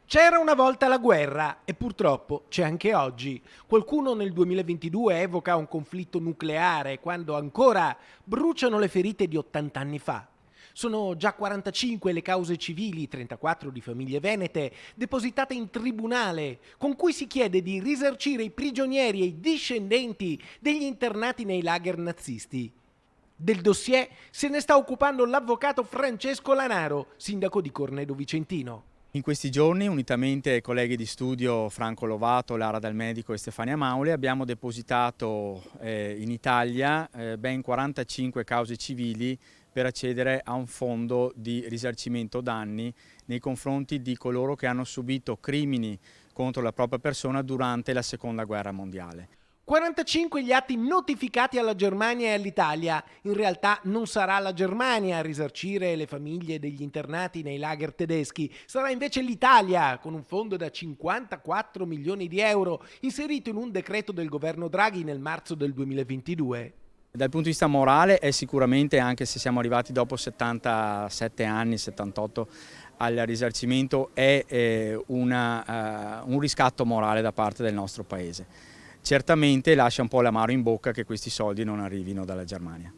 C'era una volta la guerra e purtroppo c'è anche oggi. Qualcuno nel 2022 evoca un conflitto nucleare quando ancora bruciano le ferite di 80 anni fa. Sono già 45 le cause civili, 34 di famiglie venete, depositate in tribunale, con cui si chiede di risarcire i prigionieri e i discendenti degli internati nei lager nazisti. Del dossier se ne sta occupando l'avvocato Francesco Lanaro, sindaco di Cornedo Vicentino. In questi giorni, unitamente ai colleghi di studio Franco Lovato, Lara Dal Medico e Stefania Maule, abbiamo depositato in Italia ben 45 cause civili per accedere a un fondo di risarcimento danni nei confronti di coloro che hanno subito crimini contro la propria persona durante la Seconda Guerra Mondiale. 45 gli atti notificati alla Germania e all'Italia. In realtà non sarà la Germania a risarcire le famiglie degli internati nei lager tedeschi, sarà invece l'Italia, con un fondo da 54 milioni di euro inserito in un decreto del governo Draghi nel marzo del 2022. Dal punto di vista morale è sicuramente, anche se siamo arrivati dopo 77 anni, 78 al risarcimento, è un riscatto morale da parte del nostro Paese. Certamente lascia un po' l'amaro in bocca che questi soldi non arrivino dalla Germania.